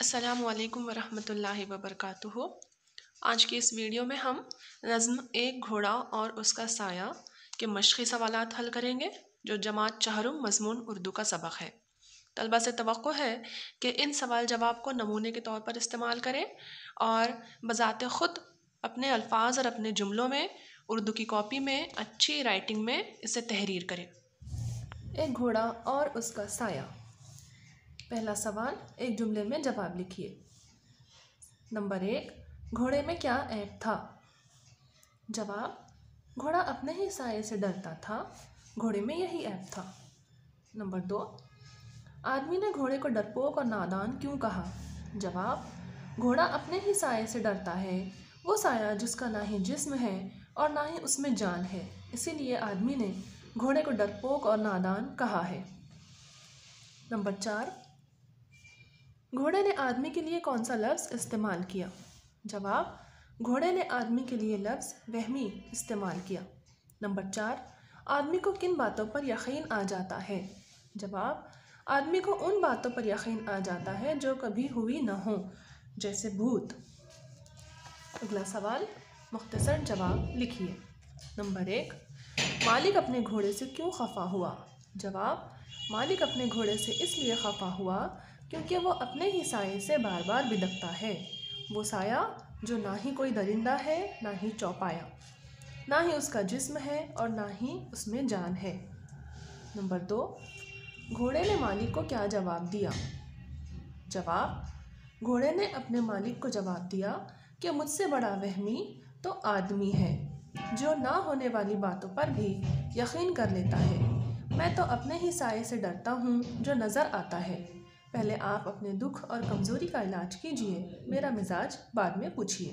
السلام علیکم ورحمۃ اللہ وبرکاتہ۔ آج کی اس ویڈیو میں ہم نظم ایک گھوڑا اور اس کا سایہ کے مشقی سوالات حل کریں گے جو جماعت چہارم مضمون اردو کا سبق ہے۔ طلبہ سے توقع ہے کہ ان سوال جواب کو نمونے کے طور پر استعمال کریں اور بذات خود اپنے الفاظ اور اپنے جملوں میں اردو کی کاپی میں اچھی رائٹنگ میں اسے تحریر کریں۔ ایک گھوڑا اور اس کا سایہ۔ پہلا سوال، ایک جملے میں جواب لکھیے۔ نمبر 1، گھوڑے میں کیا عیب تھا؟ جواب، گھوڑا اپنے ہی سائے سے ڈرتا تھا، گھوڑے میں یہی عیب تھا۔ نمبر 2، آدمی نے گھوڑے کو ڈرپوک اور نادان کیوں کہا؟ جواب، گھوڑا اپنے ہی سائے سے ڈرتا ہے، وہ سایہ جس کا نہ ہی جسم ہے اور نہ ہی اس میں جان ہے، اسی لیے آدمی نے گھوڑے کو ڈرپوک اور نادان کہا ہے۔ نمبر 4، گھوڑے نے آدمی کے لیے کون سا لفظ استعمال کیا؟ جواب، گھوڑے نے آدمی کے لیے لفظ وہمی استعمال کیا۔ نمبر 4، آدمی کو کن باتوں پر یقین آ جاتا ہے؟ جواب، آدمی کو ان باتوں پر یقین آ جاتا ہے جو کبھی ہوئی نہ ہوں، جیسے بھوت۔ اگلا سوال، مختصر جواب لکھیے۔ نمبر 1، مالک اپنے گھوڑے سے کیوں خفا ہوا؟ جواب، مالک اپنے گھوڑے سے اس لیے خفا ہوا کیونکہ وہ اپنے ہی سائے سے بار بار بدکتا ہے، وہ سایہ جو نہ ہی کوئی درندہ ہے، نہ ہی چوپایا، نہ ہی اس کا جسم ہے اور نہ ہی اس میں جان ہے۔ نمبر 2، گھوڑے نے مالک کو کیا جواب دیا؟ جواب، گھوڑے نے اپنے مالک کو جواب دیا کہ مجھ سے بڑا وہمی تو آدمی ہے جو نہ ہونے والی باتوں پر بھی یقین کر لیتا ہے، میں تو اپنے ہی سائے سے ڈرتا ہوں جو نظر آتا ہے، پہلے آپ اپنے دکھ اور کمزوری کا علاج کیجئے، میرا مزاج بعد میں پوچھئے۔